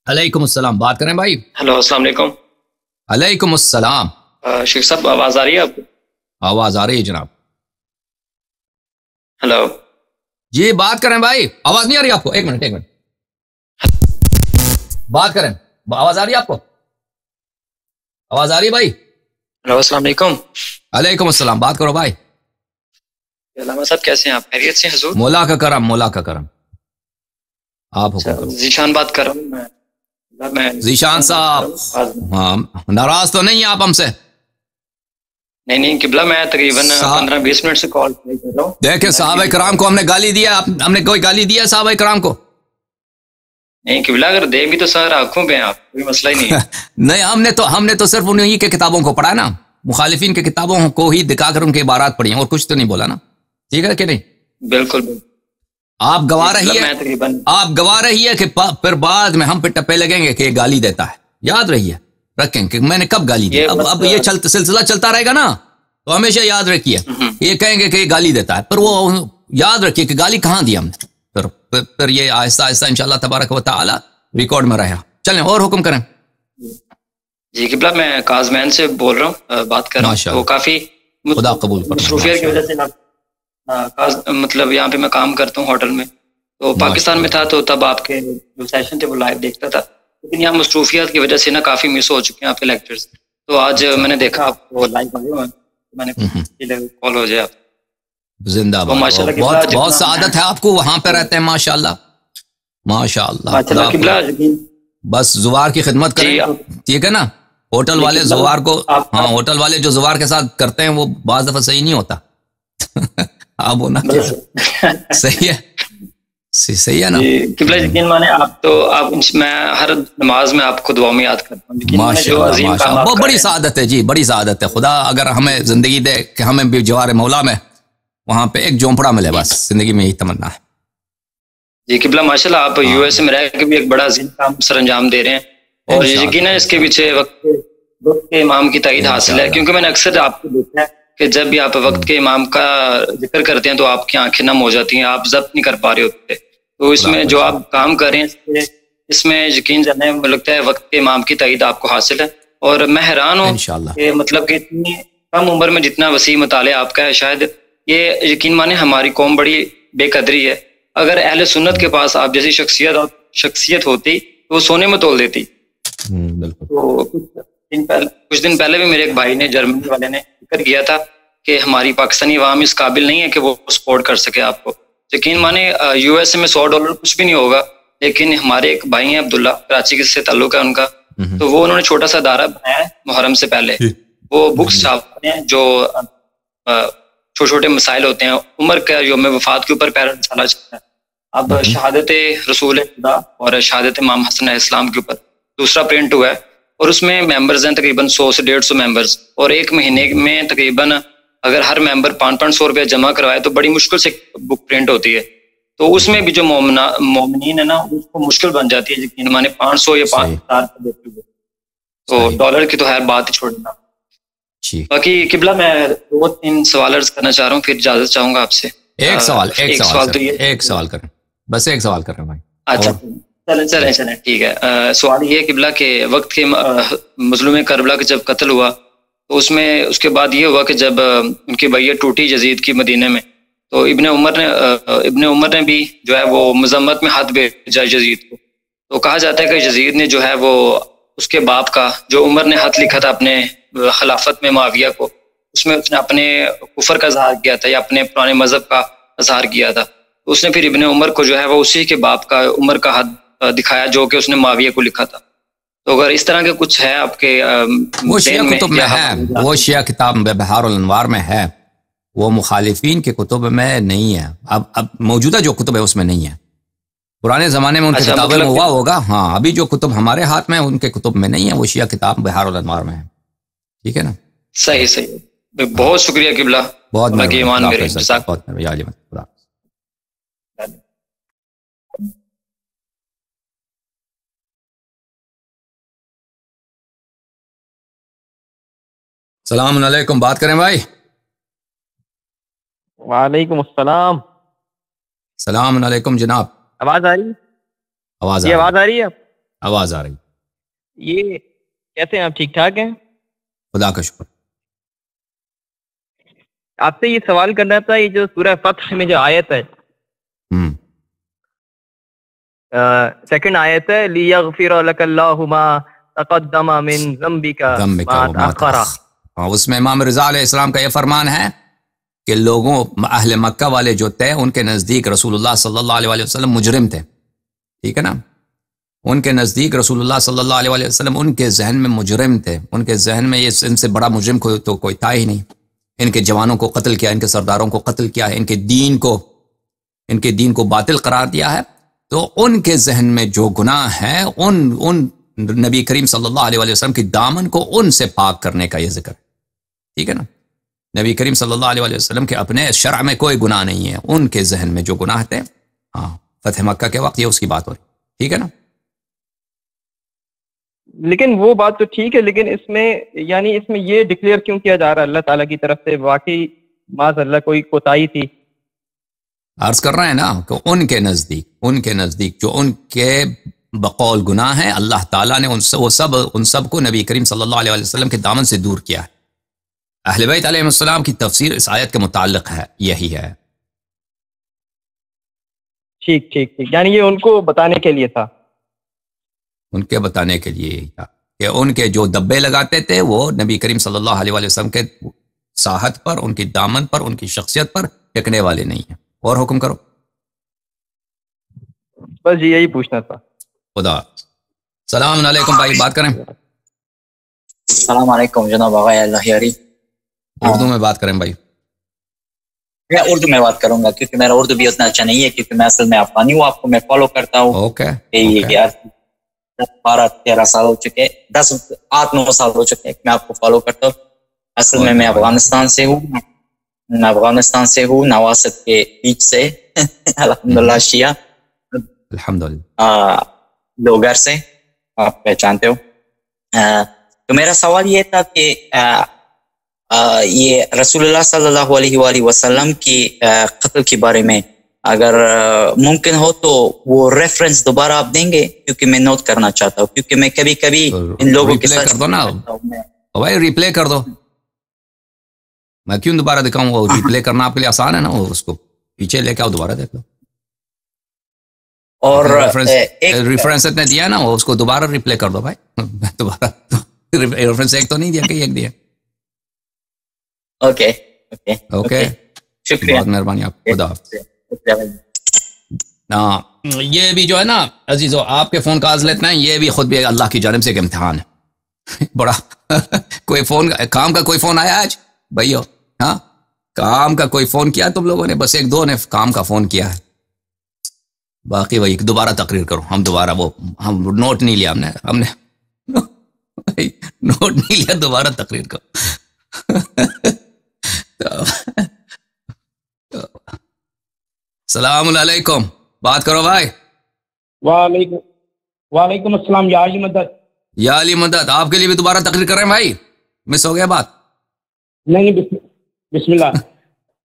علیکم السلام، بات کریں بھائی؟ ہلو، السلام علیکم۔ علیکم السلام۔ شیخ صاحب، آواز آ رہی ہے آپ کو؟ آواز آ رہی ہے جناب۔ ہلو جی بات کریں بھائی، آواز نہیں آ رہی آپ کو؟ ایک منٹ بات کریں، آواز آ رہی ہے آپ کو؟ آواز آ رہی ہے بھائی؟ ہلو، السلام علیکم۔ علیکم السلام، بات کرو بھائی۔ علامہ صاحب کیسے ہیں آپ؟ خیریت سے ہیں حضور؟ مولا کا کرم، مولا کا کرم، آپ حکم کرو۔ ذیشان بات کر رہا ہوں میں ذیشان صاحب، ہاں ناراض تو نہیں ہیں آپ ہم سے؟ نہیں قبلہ، میں تقریباً 15-20 منٹ سے کال کر رہا ہوں۔ دیکھیں صحابہ کرام کو ہم نے گالی دیا، ہم نے کوئی گالی دیا صحابہ کرام کو؟ نہیں قبلہ، اگر دے بھی تو سر آنکھوں پہ ہیں آپ، کوئی مسئلہ ہی نہیں ہے۔ نہیں، ہم نے تو صرف انہی کے کتابوں کو پڑھا نا، مخالفین کے کتابوں کو ہی دکھا کر ان کے عبارات پڑھی ہیں، اور کچھ تو نہیں بولا نا، ٹھیک ہے کہ نہیں؟ بالکل آپ گواہ رہی ہے کہ پھر بعد میں ہم پہ ٹپے لگیں گے کہ یہ گالی دیتا ہے، یاد رہیے، رکھیں کہ میں نے کب گالی دی۔ اب یہ سلسلہ چلتا رہے گا نا، تو ہمیشہ یاد رکھیے، یہ کہیں گے کہ یہ گالی دیتا ہے، پھر وہ یاد رکھیے کہ گالی کہاں دی ہم نے، پھر یہ آہستہ آہستہ انشاءاللہ تبارک و تعالی ریکارڈ میں رہا۔ چلیں اور حکم کریں۔ جی قبلہ، میں کازمین سے بول رہا ہوں، بات کر رہا ہوں۔ وہ کافی خدا قبول فرمائے۔ مصروفیت کی وجہ سے مطلب یہاں پہ میں کام کرتا ہوں ہوٹل میں، تو پاکستان میں تھا تو تب آپ کے جو سیشن تھے وہ لائیو دیکھتا تھا، لیکن یہاں مصروفیات کی وجہ سے نا کافی مس ہو چکے ہیں آپ کے لیکچرز، تو آج میں نے دیکھا آپ کو لائیو آئے ہوئے ہیں، میں نے کال ہو جائے آپ زندہ باد، بہت سعادت ہے آپ کو، وہاں پہ رہتے ہیں ماشاءاللہ ماشاءاللہ۔ بس زوار کی خدمت کریں، ٹھیک ہے نا؟ ہوٹل والے زوار کو، ہاں ہوٹل والے جو زوار کے ساتھ کرتے ہیں وہ بعض دفعہ صحیح نہیں ہوتا۔ آپ ہونا صحیح ہے، صحیح ہے نا؟ قبلہ یقین مانے میں ہر نماز میں آپ کو دعا میں یاد کرتا ہوں۔ ماشاءاللہ، بہت بڑی سعادت ہے جی، بڑی سعادت ہے۔ خدا اگر ہمیں زندگی دے کہ ہمیں بھی جوار مولا میں وہاں پہ ایک جھونپڑا ملے، بس زندگی میں یہی تمنا ہے۔ جی قبلہ ماشاءاللہ، آپ یو ایس اے میں رہ کے بھی ایک بڑا عظیم کام سر انجام دے رہے ہیں، اور یقیناً اس کے پیچھے وقت کے امام کی تائید حاصل ہے، کیونکہ میں نے اکثر آپ کو دیکھا ہے کہ جب بھی آپ وقت کے امام کا ذکر کرتے ہیں تو آپ کی آنکھیں نم ہو جاتی ہیں، آپ ضبط نہیں کر پا رہے ہوتے، تو اس میں جو آپ کام کر رہے ہیں اس میں یقین جانے مجھے لگتا ہے وقت کے امام کی تائید آپ کو حاصل ہے، اور میں حیران ہوں کہ مطلب کہ اتنی کم عمر میں جتنا وسیع مطالعہ آپ کا ہے، شاید یہ یقین مانے ہماری قوم بڑی بے قدری ہے۔ اگر اہل سنت کے پاس آپ جیسی شخصیت ہوتی تو وہ سونے میں تول دیتی۔ تو کچھ دن پہلے بھی میرے ایک بھائی نے، جرمنی والے نے ذکر کیا تھا کہ ہماری پاکستانی عوام اس قابل نہیں ہے کہ وہ سپورٹ کر سکے آپ کو۔ یقین مانے یو ایس اے میں $100 کچھ بھی نہیں ہوگا، لیکن ہمارے ایک بھائی ہیں عبداللہ، کراچی سے تعلق ہے ان کا، تو وہ انہوں نے چھوٹا سا ادارہ بنایا ہے محرم سے پہلے، وہ بکس چھاپتے ہیں جو چھوٹے چھوٹے مسائل ہوتے ہیں، عمر کا یوم وفات کے اوپر پہلا رسالہ چلتا ہے، اب شہادت رسول خدا اور شہادت امام حسن علیہ السلام کے اوپر دوسرا پرنٹ ہوا ہے، اور اس میں ممبرز ہیں تقریباً 100 سے 150 ممبرز، اور ایک مہینے میں تقریباً اگر ہر ممبر 500 روپے جمع کروائے تو بڑی مشکل سے بک پرنٹ ہوتی ہے، تو اس میں بھی جو مومنین ہے نا اس کو مشکل بن جاتی ہے، یقین مانے 500 یا 5000 دیتے ہوئے، تو ڈالر کی تو خیر بات ہی چھوڑنا۔ باقی قبلہ میں 2-3 سوال عرض کرنا چاہ رہا ہوں، پھر اجازت چاہوں گا آپ سے۔ ایک سوال کریں، بس ایک سوال کریں بھائی۔ اچھا چلیں ٹھیک ہے۔ سوال یہ ہے قبلہ کہ وقت کے مظلوم کربلا کا جب قتل ہوا تو اس کے بعد یہ ہوا کہ جب ان کی بیعت ٹوٹی یزید کی مدینے میں، تو ابن عمر نے بھی جو ہے وہ مذمت میں ہاتھ بھیجا یزید کو، تو کہا جاتا ہے کہ یزید نے جو ہے وہ اس کے باپ کا جو عمر نے خط لکھا تھا اپنے خلافت میں معاویہ کو، اس میں اس نے اپنے کفر کا اظہار کیا تھا یا اپنے پرانے مذہب کا اظہار کیا تھا، تو اس نے پھر ابن عمر کو جو ہے وہ اسی کے باپ کا عمر کا خط دکھایا جو کہ اس نے معاویہ کو لکھا تھا، تو اگر اس طرح کے کچھ ہے آپ کے وہ شیعہ کتب میں ہے، وہ شیعہ کتاب بہار الانوار میں ہے، وہ مخالفین کے کتب میں نہیں ہے، اب موجودہ جو کتب ہے اس میں نہیں ہے، پرانے زمانے میں ان کی کتابیں میں ہوا ہوگا، ہاں ابھی جو کتب ہمارے ہاتھ میں ان کے کتب میں نہیں ہے، وہ شیعہ کتاب بہار الانوار میں ہے، ٹھیک ہے نا؟ صحیح، بہت شکریہ قبلہ، بہت مہربانی۔ السلام علیکم، بات کریں بھائی۔ وعلیکم السلام۔ السلام علیکم جناب، آواز آ رہی ہے؟ آواز آ رہی ہے؟ آواز آ رہی. یہ کیسے ہیں آپ؟ ٹھیک ٹھاک ہیں؟ خدا کا شکر. آپ سے یہ سوال کرنا تھا، یہ جو سورہ فتح میں جو آیت ہے، سیکنڈ آیت ہے لِيَغْفِرَ لَكَ اللَّهُ مَا تَقَدَّمَ مِن ذَنبِكَ مَا تَأَخَّرَ، اس میں امام رضا علیہ السلام کا یہ فرمان ہے کہ لوگوں اہل مکہ والے جو تھے ان کے نزدیک رسول اللہ صلی اللہ علیہ وسلم مجرم تھے. ٹھیک ہے نا؟ ان کے نزدیک رسول اللہ صلی اللہ علیہ وسلم ان کے ذہن میں مجرم تھے. ان کے ذہن میں یہ ان سے بڑا مجرم تو کوئی تھا ہی نہیں. ان کے جوانوں کو قتل کیا، ان کے سرداروں کو قتل کیا ہے، ان کے دین کو باطل قرار دیا ہے. تو ان کے ذہن میں جو گناہ ہے ان نبی کریم صلی اللہ علیہ وسلم کی دامن کو ان سے پاک کرنے کا یہ ذکر ہے. ٹھیک ہے نا؟ نبی کریم صلی اللہ علیہ وسلم کے اپنے شرع میں کوئی گناہ نہیں ہے، ان کے ذہن میں جو گناہ تھے فتح مکہ کے وقت یہ اس کی بات ہو رہی. ٹھیک ہے نا؟ لیکن وہ بات تو ٹھیک ہے، لیکن اس میں یہ ڈکلیئر کیوں کیا جا رہا ہے اللہ تعالیٰ کی طرف سے واقعی معاذ اللہ کوئی کوتاہی تھی؟ عرض کر رہے ہیں نا کہ ان کے نزدیک جو ان کے بقول گناہ ہیں، اللہ تعالیٰ نے ان سب کو نبی کریم صلی اللہ علیہ وسلم کے دامن سے دور کیا ہے. اہل بیت علیہ السلام کی تفسیر اس آیت کے متعلق ہے، یہی ہے. ٹھیک، یعنی یہ ان کو بتانے کے لیے تھا. ان کے بتانے کے لیے یہی تھا کہ ان کے جو دبے لگاتے تھے وہ نبی کریم صلی اللہ علیہ وسلم کے ساحت پر، ان کی دامن پر، ان کی شخصیت پر ٹکنے والے نہیں ہیں. اور حکم کرو. بس یہی پوچھنا تھا. خدا. السلام علیکم بھائی، بات کریں. السلام علیکم جناب آغا اللہ یاری. اردو میں بات کریں بھائی. میں اردو میں بات کروں گا کیونکہ میرا اردو بھی اتنا اچھا نہیں ہے، کیونکہ میں اصل میں افغانی ہوں. آپ کو میں فالو کرتا ہوں. اوکے. 12-13 سال ہو چکے، 8-9 سال ہو چکے میں آپ کو فالو کرتا ہوں. اصل میں افغانستان سے ہوں. میں افغانستان سے ہوں، نواسط کے بیچ سے. الحمدللہ شیعہ، الحمدللہ لوگر سے آپ پہچانتے ہو. تو میرا سوال یہ تھا کہ یہ رسول اللہ صلی اللہ علیہ وآلہ وسلم کی قتل کے بارے میں اگر ممکن ہو تو وہ ریفرنس دوبارہ آپ دیں گے، کیونکہ میں نوٹ کرنا چاہتا ہوں، کیونکہ میں کبھی کبھی ان لوگوں کے ساتھ کر دو نا بھائی، ریپلے کر دو. میں کیوں دوبارہ دکھاؤں؟ وہ ریپلے کرنا آپ کے لیے آسان ہے نا، وہ اس کو پیچھے لے کے آؤ، دوبارہ دیکھ لو. اور ریفرنس نے دیا نا، وہ اس کو دوبارہ ریپلے کر دو بھائی. دوبارہ ریفرنس ایک تو نہیں دیا کہ ایک دیا. اوکے شکریہ، بہت مہربانی آپ. خدا حافظ. یہ بھی جو ہے نا عزیزو، آپ کے فون کالز لیتے ہیں، یہ بھی خود بھی اللہ کی جانب سے ایک امتحان ہے بڑا. کوئی فون کام کا کوئی فون آیا آج بھائیو؟ ہاں، کام کا کوئی فون کیا تم لوگوں نے؟ بس 1-2 نے کام کا فون کیا ہے، باقی وہی دوبارہ تقریر کرو. ہم دوبارہ ہم نوٹ نہیں لیا، ہم نے نوٹ نہیں لیا، دوبارہ تقریر کرو. السلام علیکم، بات کرو بھائی. وعلیکم السلام. یا علی مدد. یا علی مدد. آپ کے لیے بھی دوبارہ تقریر کر رہے ہیں بھائی؟ مس ہو گیا بات؟ نہیں، بسم اللہ.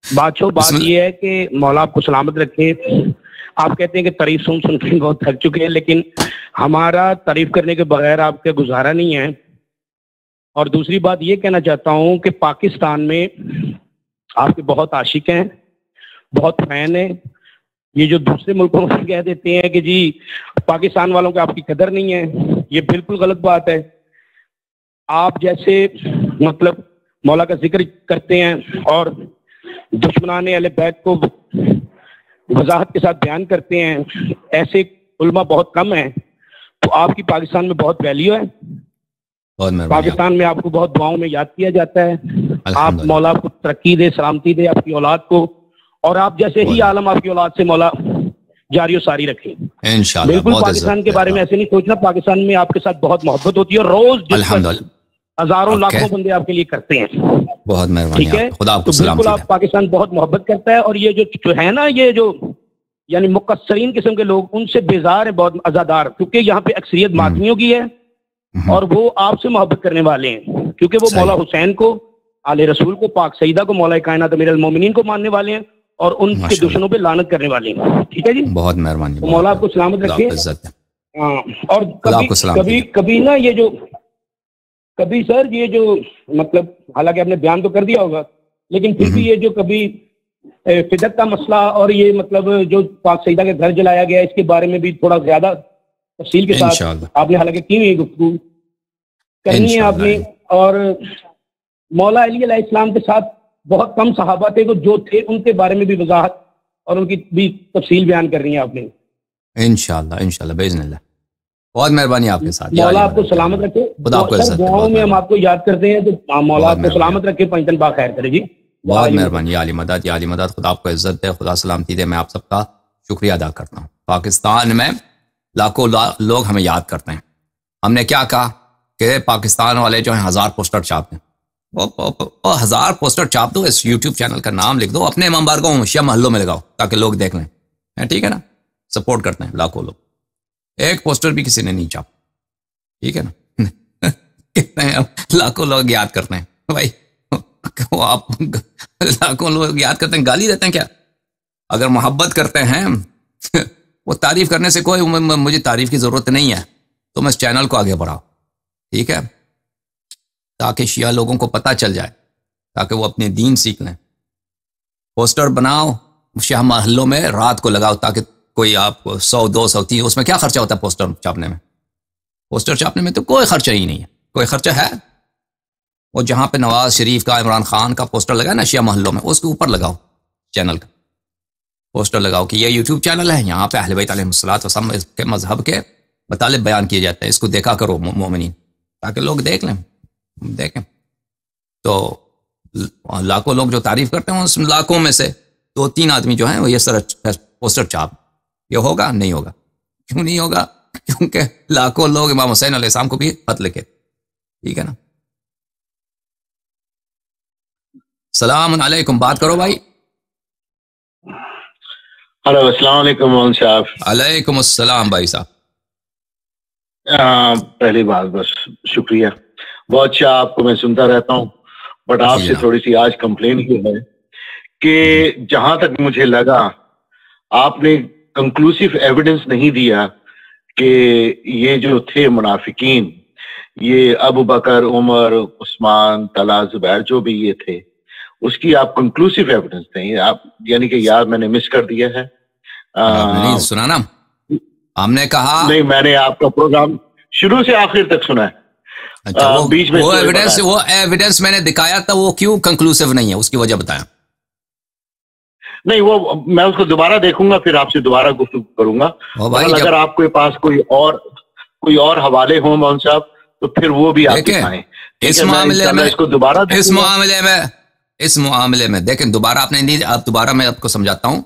بات یہ ہے کہ مولا آپ کو سلامت رکھے. آپ کہتے ہیں کہ تعریف سن کے بہت تھک چکے ہیں، لیکن ہمارا تعریف کرنے کے بغیر آپ کے گزارا نہیں ہے. اور دوسری بات یہ کہنا چاہتا ہوں کہ پاکستان میں آپ کے بہت عاشق ہیں، بہت فین ہیں. یہ جو دوسرے ملکوں میں کہہ دیتے ہیں کہ جی پاکستان والوں کو آپ کی قدر نہیں ہے، یہ بالکل غلط بات ہے. آپ جیسے مطلب مولا کا ذکر کرتے ہیں اور دشمنان اہل بیت کو وضاحت کے ساتھ بیان کرتے ہیں، ایسے علماء بہت کم ہیں. تو آپ کی پاکستان میں بہت ویلیو ہے. پاکستان میں آپ کو بہت دعاؤں میں یاد کیا جاتا ہے. آپ مولا کو ترقی دے، سلامتی دے آپ کی اولاد کو، اور آپ جیسے ہی عالم آپ کی اولاد سے مولا جاری و ساری رکھیں انشاءاللہ. بالکل پاکستان کے بارے میں ایسے نہیں سوچنا. پاکستان میں آپ کے ساتھ بہت محبت ہوتی ہے، اور روز ہزاروں لاکھوں بندے آپ کے لیے کرتے ہیں. بہت مہربانی. ٹھیک ہے، خدا آپ کو بالکل آپ پاکستان بہت محبت کرتا ہے. اور یہ جو ہے نا، یہ جو یعنی مقصرین قسم کے لوگ، ان سے بیزار ہے، بہت عزادار، کیونکہ یہاں پہ اکثریت ماتمیوں کی ہے اور وہ آپ سے محبت کرنے والے ہیں، کیونکہ وہ مولا حسین کو، آل رسول کو، پاک سیدہ کو، مولا کائنات امیر المومنین کو ماننے والے ہیں، اور ان کے دشمنوں پہ لعنت کرنے والے ہیں. ٹھیک ہے جی، بہت مہربانی. مولا آپ کو سلامت رکھے. اور کبھی نا یہ جو کبھی سر یہ جو مطلب حالانکہ آپ نے بیان تو کر دیا ہوگا لیکن پھر بھی یہ جو کبھی فدق کا مسئلہ اور یہ مطلب جو پاک سیدہ کے گھر جلایا گیا اس کے بارے میں بھی تھوڑا زیادہ تفصیل کے ساتھ آپ نے حالانکہ کی ہوئی گفتگو کرنی ہے آپ نے. اور مولا علی علیہ السلام کے ساتھ بہت کم صحابہ تھے جو تھے ان کے بارے میں بھی وضاحت اور ان کی بھی تفصیل بیان کر رہی ہیں آپ نے. انشاءاللہ باذن اللہ. بہت مہربانی آپ کے ساتھ. مولا آپ کو سلامت رکھے. دعاؤں میں ہم آپ کو یاد کرتے ہیں تو مولا آپ کو سلامت رکھے. 5 دن با خیر کرے جی. بہت مہربانی. یا علی مدد یا علی مدد. خدا آپ کو عزت دے, خدا سلامتی دے. میں آپ سب کا شکریہ ادا کرتا ہوں. پاکستان میں لاکھوں لوگ ہمیں یاد کرتے ہیں. ہم نے کیا کہا کہ پاکستان والے جو ہیں 1000 پوسٹر چھاپ دیں. 1000 پوسٹر چھاپ دو, اس یوٹیوب چینل کا نام لکھ دو, اپنے مبارکوں شیعہ محلوں میں لگاؤ تاکہ لوگ دیکھ لیں. ٹھیک ہے نا. سپورٹ کرتے ہیں لاکھوں لوگ. ایک پوسٹر بھی کسی نے نہیں چھاپا. ٹھیک ہے نا. کتنے لاکھوں لوگ یاد کرتے ہیں بھائی. آپ لاکھوں لوگ یاد کرتے ہیں, گالی دیتے ہیں کیا؟ اگر محبت کرتے ہیں وہ تعریف کرنے سے کوئی مجھے تعریف کی ضرورت نہیں ہے. تم اس چینل کو آگے بڑھاؤ. ٹھیک ہے, تاکہ شیعہ لوگوں کو پتہ چل جائے, تاکہ وہ اپنے دین سیکھ لیں. پوسٹر بناؤ شیعہ محلوں میں, رات کو لگاؤ تاکہ کوئی آپ 100 200 300. اس میں کیا خرچہ ہوتا ہے پوسٹر چھاپنے میں؟ پوسٹر چھاپنے میں تو کوئی خرچہ ہی نہیں ہے. کوئی خرچہ ہے؟ وہ جہاں پہ نواز شریف کا, عمران خان کا پوسٹر لگا نا شیعہ محلوں میں, اس کے اوپر لگاؤ چینل کا پوسٹر لگاؤ کہ یہ یوٹیوب چینل ہے, یہاں پہ اہل بیت علیہ السلام کے مذہب کے مطالب بیان کیے جاتے ہیں. اس کو دیکھا کرو مومنین, تاکہ لوگ دیکھ لیں, دیکھیں. تو لاکھوں لوگ جو تعریف کرتے ہیں اس لاکھوں میں سے 2-3 آدمی جو ہیں وہ یہ پوسٹر چھاپ. یہ ہوگا؟ نہیں ہوگا. کیوں نہیں ہوگا؟ کیونکہ لاکھوں لوگ امام حسین علیہ السلام کو بھی خط لکھے. ٹھیک ہے نا. السلام علیکم. بات کرو بھائی. ہلو السلام علیکم مولانا صاحب. علیکم السلام بھائی صاحب. پہلی بات بس شکریہ, بہت اچھا. آپ کو میں سنتا رہتا ہوں, بٹ آپ سے تھوڑی سی آج کمپلین یہ ہے کہ جہاں تک مجھے لگا آپ نے کنکلوسیو ایویڈنس نہیں دیا کہ یہ جو تھے منافقین, یہ ابو بکر, عمر, عثمان, طلحہ, زبیر, جو بھی یہ تھے, اس کی آپ کنکلوسیو ایویڈنس دیں. آپ یعنی کہ یار میں نے مس کر دیا ہے. نہیں سنا نا, ہم نے کہا نہیں, میں نے آپ کا پروگرام شروع سے آخر تک سنا ہے. بیچ میں وہ ایویڈنس میں نے دکھایا تھا, وہ کیوں کنکلوسیو نہیں ہے, اس کی وجہ بتایا. نہیں وہ میں اس کو دوبارہ دیکھوں گا, پھر آپ سے دوبارہ گفتگو کروں گا. اگر آپ کے پاس کوئی اور حوالے ہوں مولانا صاحب تو پھر وہ بھی آپ دکھائیں. اس معاملے میں دیکھیں دوبارہ آپ نے نہیں, اب دوبارہ میں آپ کو سمجھاتا ہوں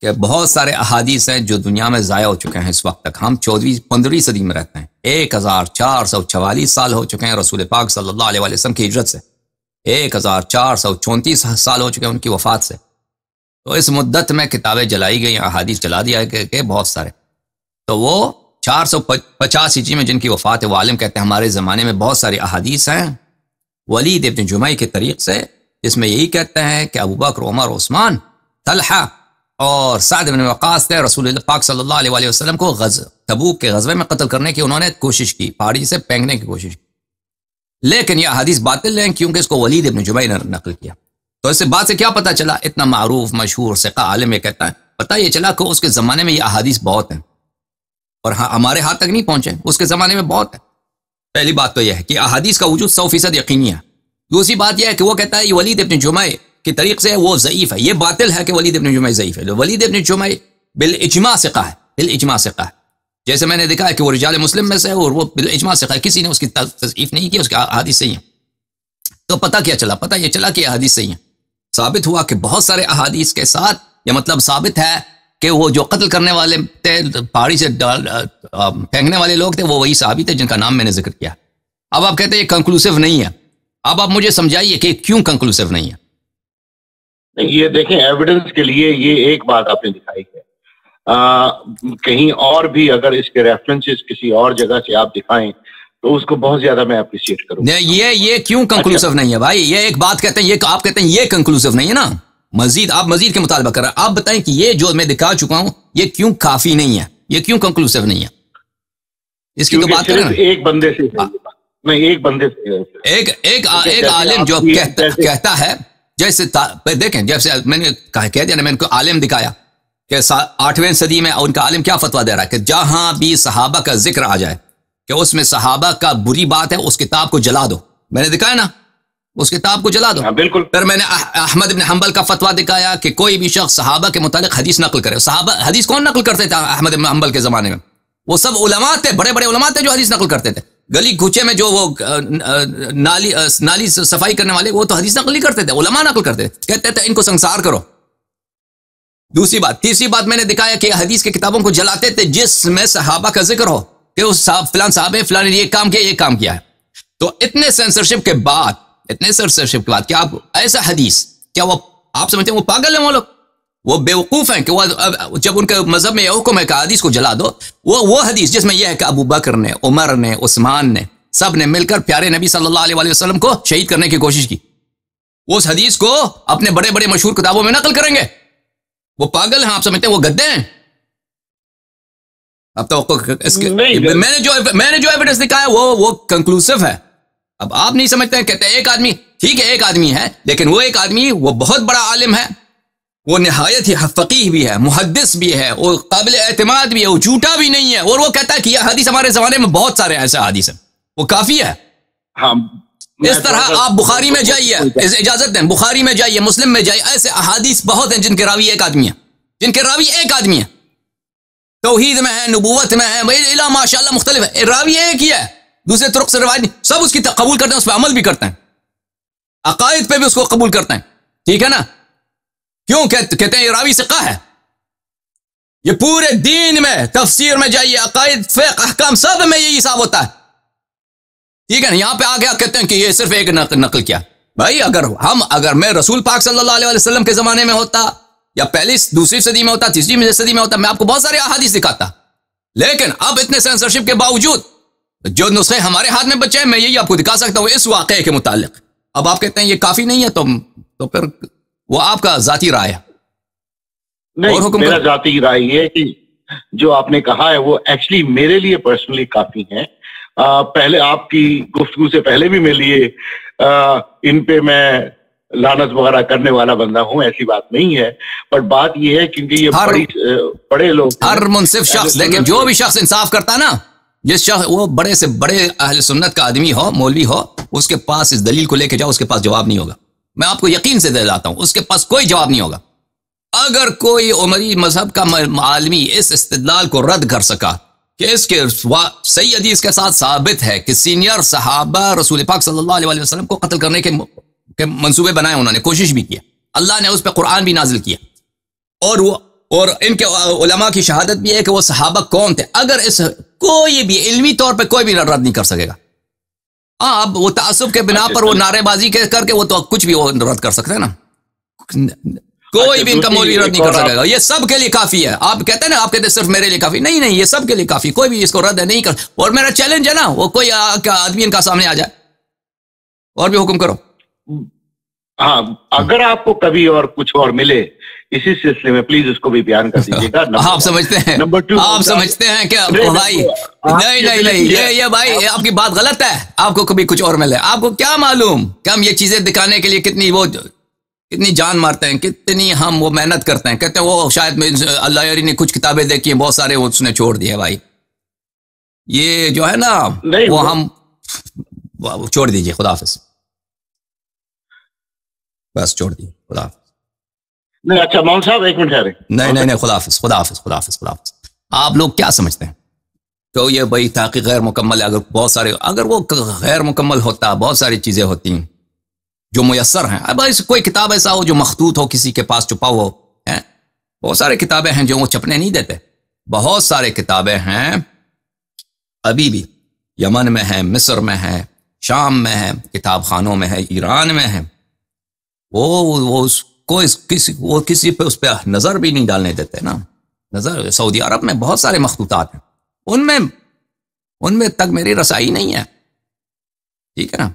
کہ بہت سارے احادیث ہیں جو دنیا میں ضائع ہو چکے ہیں اس وقت تک. ہم 14ویں صدی میں رہتے ہیں, 1444 سال ہو چکے ہیں رسول پاک صلی اللہ علیہ وسلم کی ہجرت سے, 1434 سال ہو چکے ہیں ان کی وفات سے. تو اس مدت میں کتابیں جلائی گئی, احادیث جلا دیا گئے بہت سارے. تو وہ 450 ہجری میں جن کی وفات ہے, وہ عالم کہتے ہیں ہمارے زمانے میں بہت ساری احادیث ہیں ولید ابن جمعہ کے طریق سے, جس میں یہی کہتے ہیں کہ ابو بکر, عمر, عثمان, طلحہ اور سعد بن وقاص نے رسول اللہ پاک صلی اللہ علیہ وسلم کو تبوک کے غزوے میں قتل کرنے کی انہوں نے کوشش کی, پہاڑی سے پھینکنے کی کوشش کی. لیکن یہ حدیث باطل ہے کیونکہ اس کو ولید ابن جمعہ نے نقل کیا. تو اس بات سے کیا پتا چلا, اتنا معروف مشہور ثقہ عالم یہ کہتا ہے, پتہ یہ چلا کہ اس کے زمانے میں یہ احادیث بہت ہیں اور ہمارے ہاتھ تک نہیں پہنچے, اس کے زمانے میں بہت ہے. پہلی بات تو یہ ہے کہ احادیث کا وجود 100% یقینی ہے. دوسری بات یہ ہے کہ وہ کہتا ہے یہ ولید ابن جمعہ کی طریق سے وہ ضعیف ہے. یہ باطل ہے کہ ولید ابن جمعہ ضعیف ہے. ولید ابن جمعہ بالاجماع ثقہ ہے, بالاجماع ثقہ ہے. جیسے میں نے دیکھا ہے کہ وہ رجال مسلم میں سے اور وہ بالاجماع ثقہ ہے, کسی نے اس کی تضعیف نہیں کی, اس کی احادیث صحیح ہیں. تو پتہ کیا چلا, پتہ یہ چلا کہ احادیث صحیح ہیں. ثابت ہوا کہ بہت سارے احادیث کے ساتھ یہ مطلب ثابت ہے کہ وہ جو قتل کرنے والے تھے, پہاڑی سے پھینکنے والے لوگ تھے, وہ وہی صحابی تھے جن کا نام میں نے ذکر کیا. اب آپ کہتے ہیں یہ کنکلوسیو نہیں ہے. اب آپ مجھے سمجھائیے کہ کیوں کنکلوسیو نہیں ہے. یہ دیکھیں ایویڈنس کے لیے یہ ایک بات آپ نے دکھائی ہے, کہیں اور بھی اگر اس کے ریفرنسز کسی اور جگہ سے آپ دکھائیں تو اس کو بہت زیادہ میں اپریشیٹ کروں. یہ کیوں کنکلوسیو نہیں ہے بھائی؟ یہ ایک بات کہتے ہیں, یہ آپ کہتے ہیں یہ کنکلوسیو نہیں ہے نا, آپ مزید کے مطالبہ کر رہے ہیں. آپ بتائیں کہ یہ جو میں دکھا چکا ہوں یہ کیوں کافی نہیں ہے, یہ کیوں کنکلوسیو نہیں ہے؟ اس کی تو بات کریں نا. ایک بندے سے نہیں، ایک بندے سے ایک عالم جو کہتا ہے، جیسے دیکھیں جیسے میں نے کہہ دیا نا، میں نے کو عالم دکھایا کہ 8ویں صدی میں ان کا عالم کیا فتویٰ دے رہا ہے کہ جہاں بھی صحابہ کا ذکر آ جائے کہ اس میں صحابہ کا بری بات ہے، اس کتاب کو جلا دو. میں نے دکھایا نا، اس کتاب کو جلا دو. بالکل. پھر میں نے احمد بن حنبل کا فتویٰ دکھایا کہ کوئی بھی شخص صحابہ کے متعلق حدیث نقل کرے. صحابہ حدیث کون نقل کرتے تھے احمد بن حنبل کے زمانے میں؟ وہ سب علماء تھے، بڑے بڑے علماء تھے جو حدیث نقل کرتے تھے. گلی کوچے میں جو وہ نالی صفائی کرنے والے، وہ تو حدیث نقل نہیں کرتے تھے، علماء نقل کرتے تھے، کہتے تھے ان کو سنسار کرو. دوسری بات، تیسری بات میں نے دکھایا کہ حدیث کی کتابوں کو جلاتے تھے جس میں صحابہ کا ذکر ہو کہ اس فلان صحابہ فلان نے یہ کام کیا، یہ کام کیا ہے. تو اتنے سینسرشپ کے بعد کیا آپ ایسا حدیث، کیا وہ آپ سمجھتے ہیں وہ پاگل ہیں؟ وہ لوگ وہ بیوقوف ہیں کہ وہ جب ان کے مذہب میں یہ حکم ہے کہ حدیث کو جلا دو، وہ حدیث جس میں یہ ہے کہ ابو بکر نے، عمر نے، عثمان نے، سب نے مل کر پیارے نبی صلی اللہ علیہ وسلم کو شہید کرنے کی کوشش کی، اس حدیث کو اپنے بڑے بڑے مشہور کتابوں میں نقل کریں گے؟ وہ پاگل ہیں؟ آپ سمجھتے ہیں وہ گدے ہیں؟ اب تو میں نے جو ایویڈنس دکھایا وہ کنکلوسیو ہے. اب آپ نہیں سمجھتے ہیں، کہتے ہیں ایک آدمی، ٹھیک ہے ایک آدمی ہے، لیکن وہ ایک آدمی وہ بہت بڑا عالم ہے، وہ نہایت ہی فقیہ بھی ہے، محدث بھی ہے، وہ قابل اعتماد بھی ہے، وہ جھوٹا بھی نہیں ہے، اور وہ کہتا ہے کہ یہ حدیث ہمارے زمانے میں بہت سارے ایسے حدیث ہیں، وہ کافی ہے. ہاں، اس طرح آپ بخاری میں جائیے، اجازت دیں، بخاری میں جائیے، مسلم میں جائیے، ایسے احادیث بہت ہیں جن کے راوی ایک آدمی ہے، توحید میں ہے، نبوت میں ہے، الا ماشاء اللہ مختلف ہے، راوی ایک ہی ہے، دوسرے طرق سے روایت نہیں، سب اس کی قبول کرتے ہیں، اس پہ عمل بھی کرتے ہیں، عقائد پہ بھی اس کو قبول کرتے ہیں. ٹھیک ہے نا؟ کیوں کہتے ہیں یہ راوی ثقہ ہے؟ یہ پورے دین میں، تفسیر میں جائیے، عقائد، فقہ، احکام، سب میں یہی حساب ہوتا ہے. ٹھیک ہے نا؟ یہاں پہ آ گیا کہتے ہیں کہ یہ صرف ایک نقل کیا. بھائی اگر میں رسول پاک صلی اللہ علیہ وسلم کے زمانے میں ہوتا، یا پہلی دوسری صدی میں ہوتا، تیسری صدی میں ہوتا، میں آپ کو بہت سارے احادیث دکھاتا. لیکن اب اتنے سینسرشپ کے باوجود جو نسخے ہمارے ہاتھ میں بچے ہیں، میں یہی آپ کو دکھا سکتا ہوں اس واقعے کے متعلق. اب آپ کہتے ہیں یہ کافی نہیں ہے، تو پھر وہ آپ کا ذاتی رائے ہے. نہیں، میرا ذاتی رائے یہ ہے کہ جو آپ نے کہا ہے وہ ایکچولی میرے لیے پرسنلی کافی ہے. پہلے آپ کی گفتگو سے پہلے بھی میرے لیے ان پہ میں لعنت وغیرہ کرنے والا بندہ ہوں، ایسی بات نہیں ہے. بٹ بات یہ ہے کیونکہ یہ بڑے لوگ، ہر منصف شخص، دیکھیں جو بھی شخص انصاف کرتا نا، جس شخص وہ بڑے سے بڑے اہل سنت کا آدمی ہو، مولوی ہو، اس کے پاس اس دلیل کو لے کے جاؤ، اس کے پاس جواب نہیں ہوگا. میں آپ کو یقین سے دلاتا ہوں، اس کے پاس کوئی جواب نہیں ہوگا. اگر کوئی عمری مذہب کا عالمی اس استدلال کو رد کر سکا کہ اس کے صحیح حدیث کے ساتھ ثابت ہے کہ سینئر صحابہ رسول پاک صلی اللہ علیہ وسلم کو قتل کرنے کے منصوبے بنائے، انہوں نے کوشش بھی کیا، اللہ نے اس پہ قرآن بھی نازل کیا، اور ان کے علماء کی شہادت بھی ہے کہ وہ صحابہ کون تھے. اگر اس کوئی بھی علمی طور پہ کوئی بھی رد نہیں کر سکے گا. اب وہ تعصب کے بنا پر وہ نعرے بازی کر کے وہ تو کچھ بھی وہ رد کر سکتے ہیں نا، کوئی بھی ان کا مولوی رد نہیں کر سکے گا. یہ سب کے لیے کافی ہے. آپ کہتے ہیں نا، آپ کہتے ہیں صرف میرے لیے کافی، نہیں، یہ سب کے لیے کافی، کوئی بھی اس کو رد نہیں کر. اور میرا چیلنج ہے نا، وہ کوئی آدمی ان کا سامنے آ جائے اور بھی حکم کرو. ہاں، اگر آپ کو کبھی اور کچھ اور ملے اسی سلسلے میں پلیز اس کو بھی بیان کر دیجیے گا. آپ سمجھتے ہیں، آپ سمجھتے ہیں کہ بھائی نہیں، یہ بھائی آپ کی بات غلط ہے. آپ کو کبھی کچھ اور ملے، آپ کو کیا معلوم کہ ہم یہ چیزیں دکھانے کے لیے کتنی جان مارتے ہیں، کتنی ہم وہ محنت کرتے ہیں. کہتے ہیں وہ شاید اللہ یاری نے کچھ کتابیں دیکھی ہیں، بہت سارے وہ اس نے چھوڑ دیے. بھائی یہ جو ہے نا، وہ ہم چھوڑ دیجیے. خدا حافظ، بس چھوڑ دیجیے. خدا حافظ. نہیں، اچھا مون صاحب ایک منٹ ٹھہرے. نہیں، خدا حافظ. آپ لوگ کیا سمجھتے ہیں تو یہ بھائی تحقیق غیر مکمل ہے. اگر وہ غیر مکمل ہوتا، بہت ساری چیزیں ہوتی ہیں جو میسر ہیں. اب کوئی کتاب ایسا ہو جو مخطوط ہو، کسی کے پاس چھپا ہو، بہت سارے کتابیں ہیں جو وہ چھپنے نہیں دیتے. بہت سارے کتابیں ہیں ابھی بھی، یمن میں ہیں، مصر میں ہیں، شام میں ہیں، کتاب خانوں میں ہے، ایران میں ہیں. وہ کسی پہ اس پہ نظر بھی نہیں ڈالنے دیتے نا. نظر سعودی عرب میں بہت سارے مخطوطات ہیں، ان میں تک میری رسائی نہیں ہے. ٹھیک ہے نا؟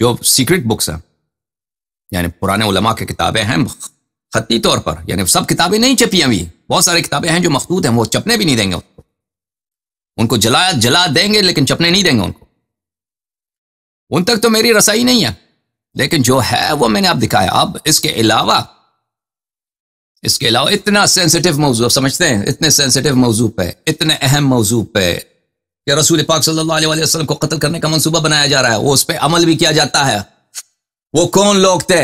جو سیکرٹ بکس ہیں، یعنی پرانے علماء کی کتابیں ہیں خطی طور پر، یعنی سب کتابیں نہیں چھپی ابھی. بہت سارے کتابیں ہیں جو مخطوط ہیں، وہ چھپنے بھی نہیں دیں گے. ان کو جلا دیں گے لیکن چپنے نہیں دیں گے ان کو. ان تک تو میری رسائی نہیں ہے، لیکن جو ہے وہ میں نے آپ دکھایا. اب اس کے علاوہ اتنا سینسٹیو موضوع سمجھتے ہیں، اتنے سینسٹیو موضوع پہ، اتنے اہم موضوع پہ کہ رسول پاک صلی اللہ علیہ وسلم کو قتل کرنے کا منصوبہ بنایا جا رہا ہے، وہ اس پہ عمل بھی کیا جاتا ہے. وہ کون لوگ تھے؟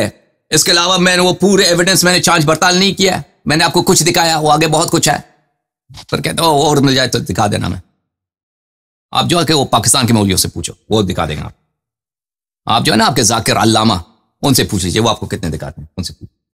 اس کے علاوہ میں نے وہ پورے ایویڈنس میں نے چانچ پڑتال نہیں کیا. میں نے آپ کو کچھ دکھایا، وہ آگے بہت کچھ ہے. پھر کہتے ہو اور مل جائے تو دکھا دینا. میں آپ جو ہے کہ وہ پاکستان کے مولویوں سے پوچھو، وہ دکھا دیں گے. آپ جو ہے نا آپ کے ذاکر علامہ، ان سے پوچھ لیجیے وہ آپ کو کتنے دکھاتے ہیں، ان سے پوچھ.